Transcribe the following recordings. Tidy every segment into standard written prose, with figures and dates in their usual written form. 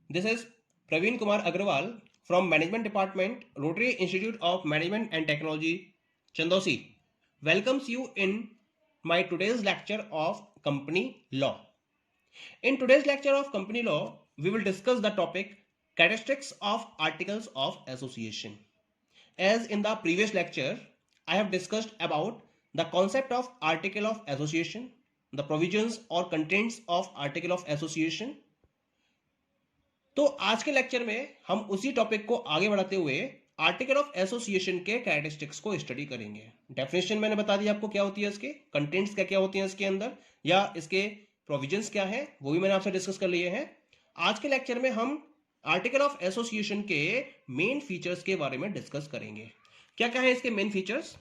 This is Praveen Kumar Agrawal from Management Department, Rotary Institute of Management and Technology, Chandosi. Welcomes you in my today's lecture of company law. In today's lecture of company law, we will discuss the topic characteristics of articles of association. As in the previous lecture, I have discussed about the concept of article of association, the provisions or contents of article of association. तो आज के lecture में हम उसी topic को आगे बढ़ाते हुए आर्टिकल ऑफ एसोसिएशन के कैरेक्टरिस्टिक्स को स्टडी करेंगे। डेफिनेशन मैंने बता दी आपको क्या होती है, इसके कंटेंट्स क्या क्या होती हैं इसके अंदर, या इसके प्रोविजंस क्या है, वो भी मैंने आपसे डिस्कस कर लिए हैं। आज के लेक्चर में हम आर्टिकल ऑफ एसोसिएशन के मेन फीचर्स के बारे में डिस्कस करेंगे। क्या क्या है इसके मेन फीचर्स?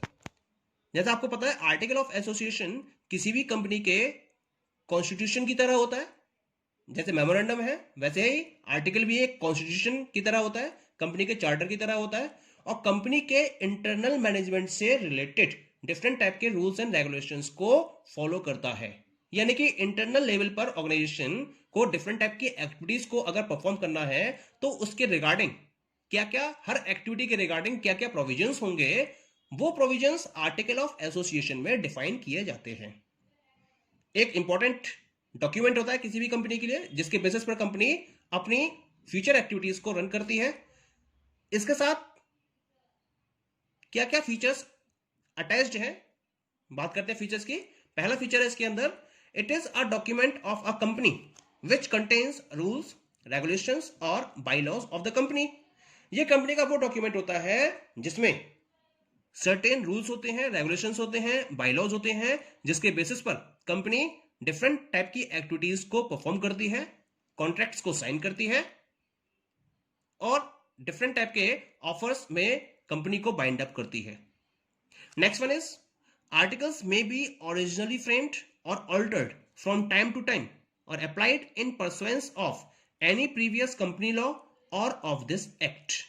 जैसा आपको पता है, आर्टिकल ऑफ एसोसिएशन किसी भी कंपनी के कॉन्स्टिट्यूशन की तरह होता है। जैसे मेमोरेंडम है वैसे ही आर्टिकल भी एक कॉन्स्टिट्यूशन की तरह होता है, कंपनी के चार्टर की तरह होता है, और कंपनी के इंटरनल मैनेजमेंट से रिलेटेड डिफरेंट टाइप के रूल्स एंड रेगुलेशंस को फॉलो करता है। यानी कि इंटरनल लेवल पर ऑर्गेनाइजेशन को डिफरेंट टाइप की एक्टिविटीज को अगर परफॉर्म करना है तो उसके रिगार्डिंग क्या क्या, हर एक्टिविटी के रिगार्डिंग क्या क्या प्रोविजंस होंगे, वो प्रोविजंस आर्टिकल ऑफ एसोसिएशन में डिफाइन किए जाते हैं। एक इंपॉर्टेंट डॉक्यूमेंट होता है किसी भी कंपनी के लिए, जिसके बेसिस पर कंपनी अपनी फ्यूचर एक्टिविटीज को रन करती है। इसके साथ क्या क्या फीचर्स अटैच्ड हैं, बात करते हैं फीचर्स की। पहला फीचर है इसके अंदर, it is a document of a company which contains rules, regulations और बाईलॉज ऑफ द कंपनी। ये कंपनी का वो डॉक्यूमेंट होता है जिसमें सर्टेन रूल्स होते हैं, रेगुलेशंस होते हैं, बाईलॉज होते हैं, जिसके बेसिस पर कंपनी डिफरेंट टाइप की एक्टिविटीज को परफॉर्म करती है, कॉन्ट्रैक्ट्स को साइन करती है, और डिफरेंट टाइप के ऑफर्स में कंपनी को बाइंड अप करती है। Next one is, articles may be originally framed और altered from time to time और applied in pursuance of any previous company law और ऑफ दिस एक्ट।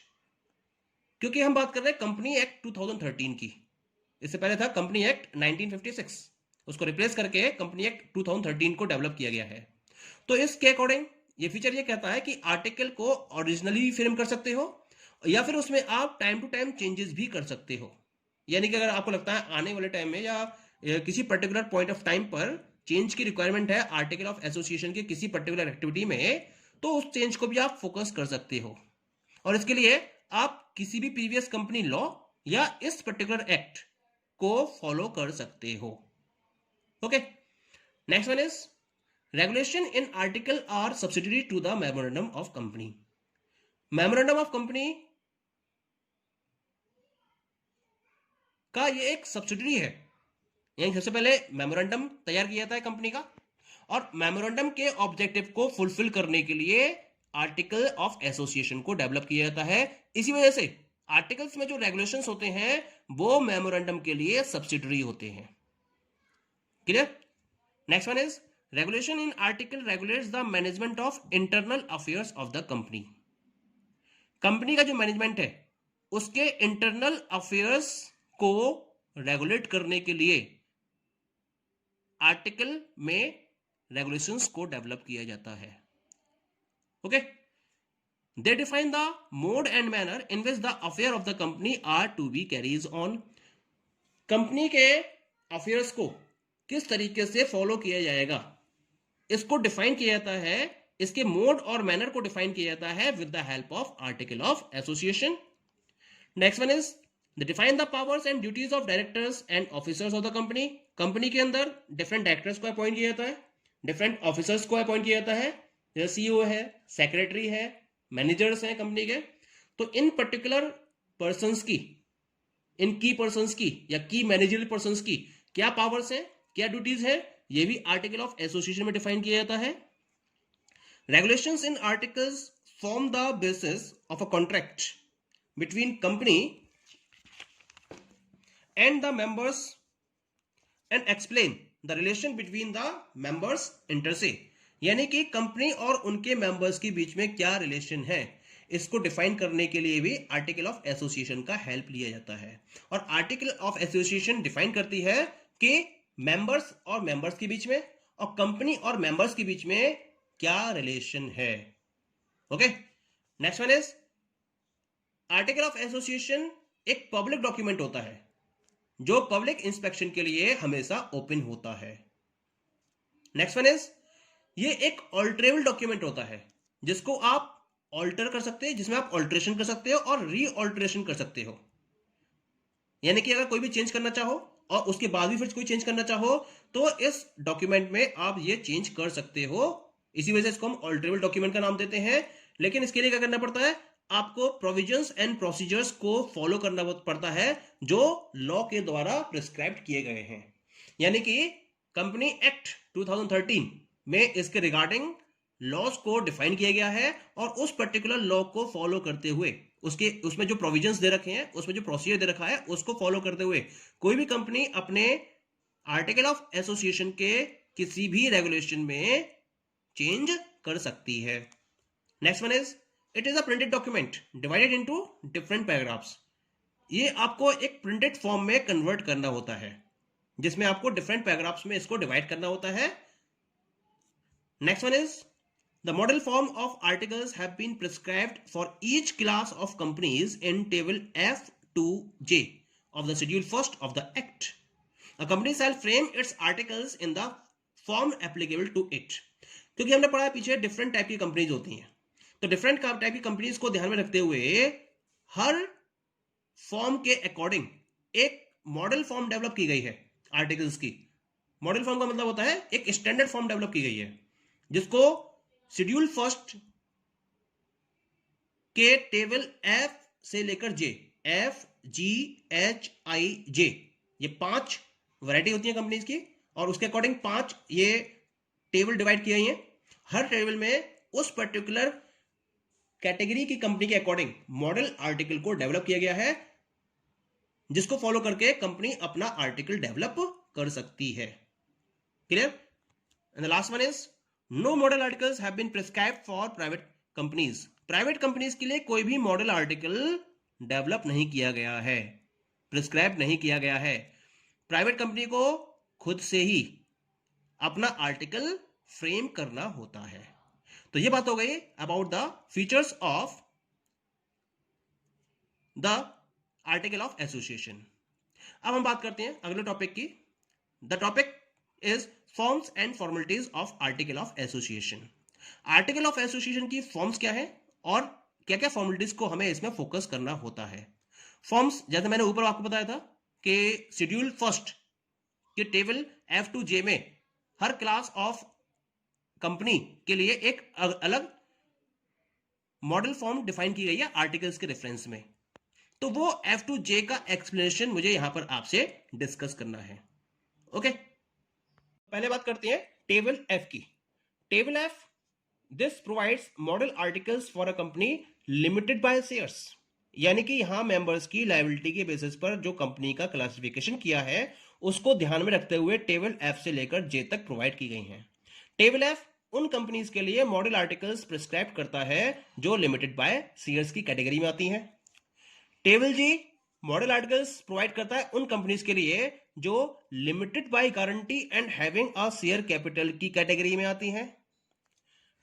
क्योंकि हम बात कर रहे हैं कंपनी एक्ट 2013 की, इससे पहले था कंपनी एक्ट 1956, उसको रिप्लेस करके कंपनी एक्ट 2013 को डेवलप किया गया है। तो इसके अकॉर्डिंग ये फीचर ये कहता है कि आर्टिकल को ओरिजिनली भी फ्रेम कर सकते हो या फिर उसमें आप टाइम टू टाइम चेंजेस भी कर सकते हो। यानी कि अगर आपको लगता है आने वाले टाइम में या किसी पर्टिकुलर पॉइंट ऑफ टाइम पर चेंज की रिक्वायरमेंट है आर्टिकल ऑफ एसोसिएशन के किसी पर्टिकुलर एक्टिविटी में, तो उस चेंज को भी आप फोकस कर सकते हो, और इसके लिए आप किसी भी प्रीवियस कंपनी लॉ या इस पर्टिकुलर एक्ट को फॉलो कर सकते हो। Okay, next one is, regulation in article are subsidiary to the memorandum of company. Memorandum of company का ये एक सब्सिडियरी है। यानी सबसे पहले मेमोरेंडम तैयार किया जाता है कंपनी का, और मेमोरेंडम के ऑब्जेक्टिव को फुलफिल करने के लिए आर्टिकल ऑफ एसोसिएशन को डेवलप किया जाता है। इसी वजह से आर्टिकल्स में जो रेगुलेशंस होते हैं वो मेमोरेंडम के लिए सब्सिडियरी होते हैं। Clear? Next one is, regulation in article regulates the management of internal affairs of the company. Company का जो मैनेजमेंट है उसके इंटरनल अफेयर्स को रेगुलेट करने के लिए आर्टिकल में रेगुलेशंस को डेवलप किया जाता है। Okay, they define the mode and manner in which the affair of the company are to be carries on. Company के अफेयर्स को किस तरीके से फॉलो किया जाएगा इसको डिफाइन किया जाता है, इसके मोड और मैनर को डिफाइन किया जाता है with the help of article of association. Next one is, they define the powers and duties of directors and officers of the company. Company के अंदर डिफरेंट डायरेक्टर्स को अपॉइंट किया जाता है, डिफरेंट ऑफिसर्स को अपॉइंट किया जाता है, जैसे सीईओ है, सेक्रेटरी है, मैनेजर्स हैं कंपनी के। तो इन पर्टिकुलर पर्संस की, इन की पर्संस की या की मैनेजरल पर्संस की क्या पावर्स हैं, क्या ड्यूटीज है, ये भी आर्टिकल ऑफ एसोसिएशन में डिफाइन किया जाता है। Regulations in articles form the basis of a contract between company and the members and explain the relation between the members inter से। यानी कि कंपनी और उनके मेंबर्स के बीच में क्या रिलेशन है, इसको डिफाइन करने के लिए भी आर्टिकल ऑफ एसोसिएशन का हेल्प लिया जाता है। और आर्टिकल ऑफ एसोसिएशन डिफाइन करती है कि मेंबर्स और मेंबर्स के बीच में और कंपनी और मेंबर्स के बीच में क्या रिलेशन है। Okay, next one is article of association एक पब्लिक डॉक्यूमेंट होता है जो पब्लिक इंस्पेक्शन के लिए हमेशा ओपन होता है। नेक्स्ट वन इज ये एक ऑल्टरेबल डॉक्यूमेंट होता है जिसको आप ऑल्टर कर सकते हैं, जिसमें आप ऑल्ट्रेशन कर सकते हो और री ऑल्ट्रेशन कर सकते हो। यानी कि अगर कोई भी चेंज करना चाहो और उसके बाद भी फिर कोई चेंज करना चाहो तो इस डॉक्यूमेंट में आप ये चेंज कर सकते हो। इसी वजह से इसको हम ऑल्टरेबल डॉक्यूमेंट का नाम देते हैं। लेकिन इसके लिए क्या करना पड़ता है, आपको प्रोविजंस एंड प्रोसीजर्स को फॉलो करना पड़ता है जो लॉ के द्वारा प्रिस्क्राइब किए गए हैं। यानी कि कंपनी एक्ट 2013 में इसके रिगार्डिंग लॉज को डिफाइन किया गया है और उस पर्टिकुलर लॉ को फॉलो करते हुए उसमें जो प्रोविजंस दे रखे हैं, उसमें जो प्रोसीजर दे रखा है उसको फॉलो करते हुए कोई भी कंपनी अपने आर्टिकल ऑफ एसोसिएशन के किसी भी रेगुलेशन में चेंज कर सकती है। Next one is it is a printed document divided into different paragraphs. ये आपको एक प्रिंटेड फॉर्म में कन्वर्ट करना होता है जिसमें आपको डिफरेंट पैराग्राफ्स में इसको डिवाइड करना होता है। Next one is the model form of articles have been prescribed for each class of companies in table F to J of the schedule first of the act. A company shall frame its articles in the form applicable to it. क्योंकि हमने पढ़ा है पीछे different type की companies होती हैं, तो different type की कंपनीज को ध्यान में रखते हुए हर फॉर्म के अकॉर्डिंग एक मॉडल फॉर्म डेवलप की गई है आर्टिकल्स की। मॉडल फॉर्म का मतलब होता है एक स्टैंडर्ड फॉर्म डेवलप की गई है जिसको शेड्यूल फर्स्ट के टेबल एफ से लेकर जे, एफ जी एच आई जे, ये 5 वैरायटी होती है कंपनीज की और उसके अकॉर्डिंग 5 ये टेबल डिवाइड किए हैं। हर टेबल में उस पर्टिकुलर कैटेगरी की कंपनी के अकॉर्डिंग मॉडल आर्टिकल को डेवलप किया गया है जिसको फॉलो करके कंपनी अपना आर्टिकल डेवलप कर सकती है। Clear? And the last one is no model articles have been prescribed for private companies. Private companies के लिए कोई भी मॉडल आर्टिकल डेवलप नहीं किया गया है, प्रिस्क्राइब नहीं किया गया है। प्राइवेट कंपनी को खुद से ही अपना आर्टिकल फ्रेम करना होता है। तो ये बात हो गई about the features of the article of association. अब हम बात करते हैं अगले टॉपिक की। The topic is forms and formalities of article of association. Article of association की फॉर्म्स क्या है और क्या क्या फॉर्मेलिटीज को हमें इसमें फोकस करना होता है। फॉर्म्स जैसे मैंने ऊपर आपको बताया था कि शेड्यूल फर्स्ट के टेबल एफ टू जे में हर क्लास ऑफ कंपनी के लिए एक अलग मॉडल फॉर्म डिफाइन की गई है आर्टिकल्स के रेफरेंस में। तो वो एफ टू जे का एक्सप्लेनेशन मुझे यहां पर आपसे डिस्कस करना है। ओके, पहले बात करते हैं टेबल एफ की। Table F, this provides model articles for a company limited by shares. यानी कि यहां मेंबर्स की लायबिलिटी के बेसिस पर जो कंपनी का क्लासिफिकेशन किया है उसको ध्यान में रखते हुए टेबल एफ से लेकर जे तक प्रोवाइड की गई हैं। टेबल एफ उन कंपनीज के लिए मॉडल आर्टिकल्स प्रिस्क्राइब करता है जो लिमिटेड बाय शेयर्स की कैटेगरी में आती हैं। टेबल जी मॉडल आर्टिकल्स प्रोवाइड करता है उन कंपनीज के लिए जो limited by guarantee and having a share capital की कैटेगरी में आती हैं।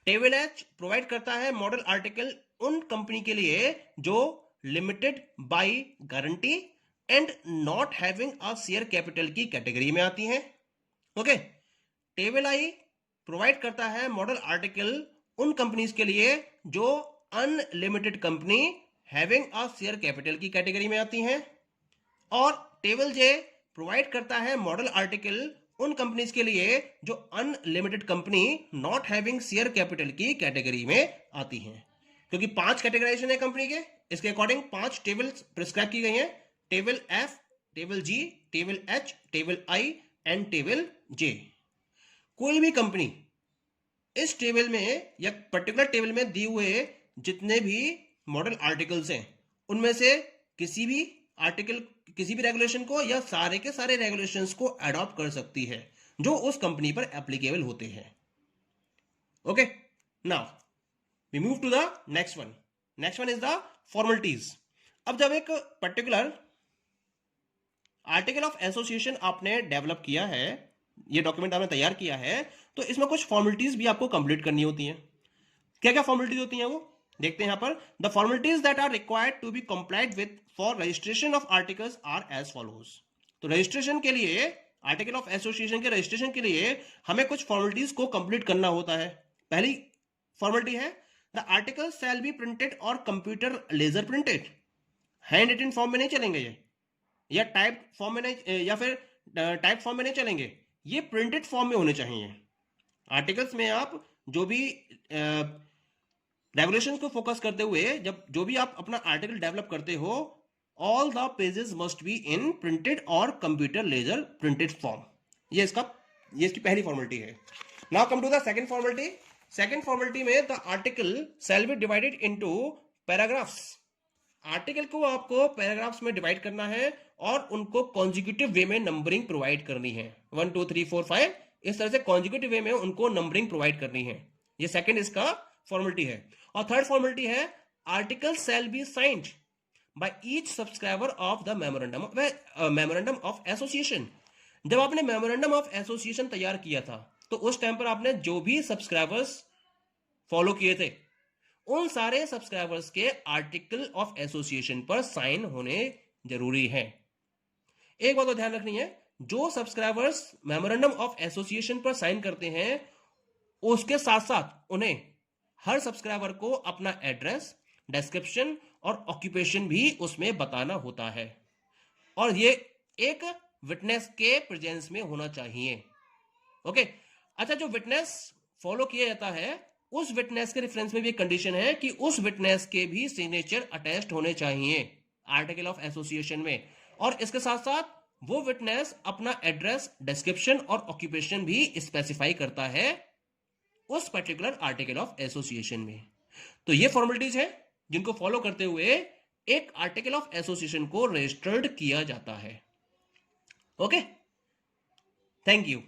टेबल एच प्रोवाइड करता है मॉडल आर्टिकल उन कंपनी के लिए जो limited by guarantee and not having a share capital की कैटेगरी में आती हैं। ओके, टेबल आई प्रोवाइड करता है मॉडल आर्टिकल उन कंपनीज के लिए जो unlimited company having a share capital की कैटेगरी में आती हैं। और टेबल जे प्रोवाइड करता है मॉडल आर्टिकल उन कंपनीज के लिए जो unlimited company not having share capital की कैटेगरी में आती हैं। क्योंकि 5 कैटेगराइजेशन है कंपनी के, इसके अकॉर्डिंग 5 टेबल्स प्रिस्क्राइब की गई हैं। Table F, table G, table H, table I and table J. कोई भी कंपनी इस टेबल में या पर्टिकुलर टेबल में दिए हुए जितने भी मॉडल आर्टिकल्स हैं उनमें से किसी भी आर्टिकल, किसी भी रेगुलेशन को या सारे के सारे रेगुलेशंस को अडॉप्ट कर सकती है जो उस कंपनी पर एप्लीकेबल होते हैं। Okay, now we move to the next one. Next one is the formalities. अब जब एक पर्टिकुलर आर्टिकल ऑफ एसोसिएशन आपने डेवलप किया है, ये डॉक्यूमेंट आपने तैयार किया है, तो इसमें कुछ फॉर्मेलिटीज भी आपको कंप्लीट करनी होती हैं। क्या क्या फॉर्मेलिटीज होती हैं वो देखते हैं यहां पर। The formalities that are required to be complied with for registration of articles are as follows. तो रजिस्ट्रेशन के लिए, आर्टिकल ऑफ एसोसिएशन के रजिस्ट्रेशन के लिए हमें कुछ फॉर्मेलिटीज को कंप्लीट करना होता है। पहली फॉर्मेलिटी है the article shall be printed और computer laser printed. Handwritten form में नहीं चलेंगे ये, या टाइप फॉर्म में नहीं, या फिर टाइप फॉर्म में नहीं चलेंगे, ये प्रिंटेड फॉर्म में होने चाहिए। आर्टिकल्स में आप जो भी रेगुलेशंस को फोकस करते हुए जब जो भी आप अपना आर्टिकल डेवलप करते हो, all the pages must be in printed और कंप्यूटर लेजर प्रिंटेड फॉर्म। ये इसकी पहली फॉर्मेलिटी है। Now come to the second formality. Second formality में the article shall be divided into paragraphs. Article को आपको पैराग्राफ्स में डिवाइड करना है और उनको कॉन्जिक्यूटिव वे में नंबरिंग प्रोवाइड करनी है, 1 2 3 4 5 इस तरह से कॉन्जिक्यूटिव वे में उनको नंबरिंग प्रोवाइड करनी है। ये सेकंड इसका फॉर्मेलिटी है। और थर्ड फॉर्मेलिटी है article shall be signed by each subscriber of the memorandum of association. जब आपने मेमोरेंडम ऑफ एसोसिएशन तैयार किया था तो उस टाइम पर आपने जो भी सब्सक्राइबर्स फॉलो किए थे उन सारे सब्सक्राइबर्स के आर्टिकल ऑफ एसोसिएशन पर साइन होने जरूरी है। एक बात तो ध्यान रखनी है, जो सब्सक्राइबर्स मेमोरेंडम ऑफ एसोसिएशन पर साइन करते हैं उसके साथ साथ उन्हें हर सब्सक्राइबर को अपना एड्रेस, डिस्क्रिप्शन और ऑक्यूपेशन भी उसमें बताना होता है, और ये एक विटनेस के प्रेजेंस में होना चाहिए। ओके, अच्छा, जो विटनेस फॉलो किया जाता है उस विटनेस के रेफरेंस में भी एक कंडीशन है कि उस विटनेस के भी सिग्नेचर अटैच्ड होने चाहिए आर्टिकल ऑफ एसोसिएशन में, और इसके साथ साथ वो विटनेस अपना एड्रेस, डिस्क्रिप्शन और ऑक्यूपेशन भी स्पेसिफाई करता है उस पर्टिकुलर आर्टिकल ऑफ एसोसिएशन में। तो ये फॉर्मेलिटीज है जिनको फॉलो करते हुए एक आर्टिकल ऑफ एसोसिएशन को रजिस्टर्ड किया जाता है। Okay, thank you.